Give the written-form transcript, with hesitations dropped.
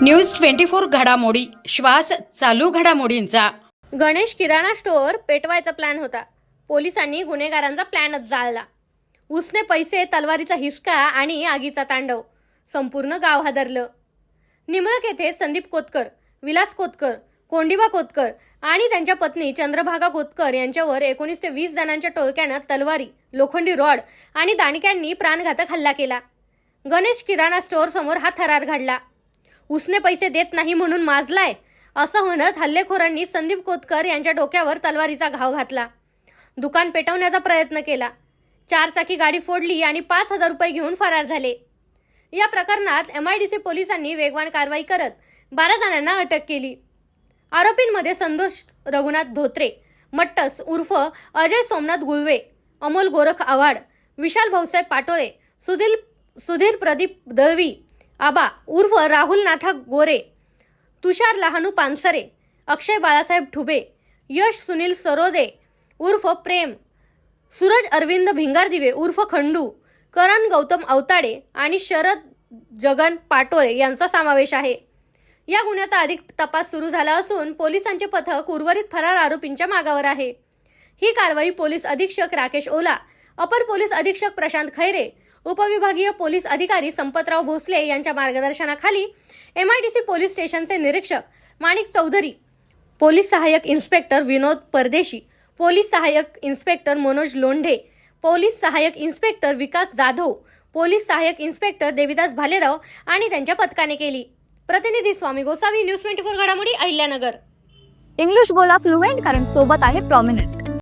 News 24 घडामोडी श्वास चालू घडामोडींचा। गणेश किराणा स्टोअर पेटवायचा प्लॅन होता। पोलिसांनी गुन्हेगारांचा प्लॅनच जाळला। उसने पैसे, तलवारीचा हिसका आणि आगीचा तांडव। संपूर्ण गाव हादरलं। निमळक येथे संदीप कोतकर, विलास कोतकर, कोंडिबा कोतकर आणि त्यांच्या पत्नी चंद्रभागा कोतकर यांच्यावर 19 ते 20 जणांच्या टोळक्यानं तलवारी, लोखंडी रॉड आणि दांडक्यांनी प्राणघातक हल्ला केला। गणेश किराणा स्टोअर समोर हा थरार घडला। उसने पैसे देत नाही म्हणून माजलाय असं म्हणत हल्लेखोरांनी संदीप कोतकर यांच्या डोक्यावर तलवारीचा घाव घातला। दुकान पेटवण्याचा प्रयत्न केला। 4 चाकी गाडी फोडली आणि 5,000 रुपये घेऊन फरार झाले। या प्रकरणात MIDC पोलिसांनी वेगवान कारवाई करत 12 जणांना अटक केली। आरोपींमध्ये संतोष रघुनाथ धोत्रे, मट्टस उर्फ अजय सोमनाथ गुळवे, अमोल गोरख आव्हाड, विशाल भाऊसाहेब पाटोळे, सुधीर प्रदीप दळवी, आबा उर्फ राहुल नाथा गोरे, तुषार लहानू पानसरे, अक्षय बाळासाहेब ठुबे, यश सुनील सरोदे उर्फ प्रेम, सूरज अरविंद भिंगारदिवे उर्फ खंडू, करण गौतम अवताडे आणि शरद जगन पाटोळे यांचा समावेश आहे। या गुन्ह्याचा अधिक तपास सुरू झाला असून पोलिसांचे पथक उर्वरित फरार आरोपींच्या मागावर आहे। ही कारवाई पोलीस अधीक्षक राकेश ओला, अपर पोलीस अधीक्षक प्रशांत खैरे, उपविभागीय पोलीस अधिकारी संपतराव भोसले यांच्या मार्गदर्शनाखाली MIDC पोलीस स्टेशनचे निरीक्षक माणिक चौधरी, पोलीस सहाय्यक इन्स्पेक्टर विनोद परदेशी, पोलीस सहाय्यक इन्स्पेक्टर मनोज लोंढे, पोलीस सहाय्यक इन्स्पेक्टर विकास जाधव, पोलीस सहाय्यक इन्स्पेक्टर देविदास भालेराव आणि त्यांच्या पथकाने केली। प्रतिनिधी स्वामी गोसावी, न्यूज 24 घडामोडी, अहिल्यानगर। इंग्लिश बोला फ्लुएंट कारण सोबत आहे प्रॉमिनंट।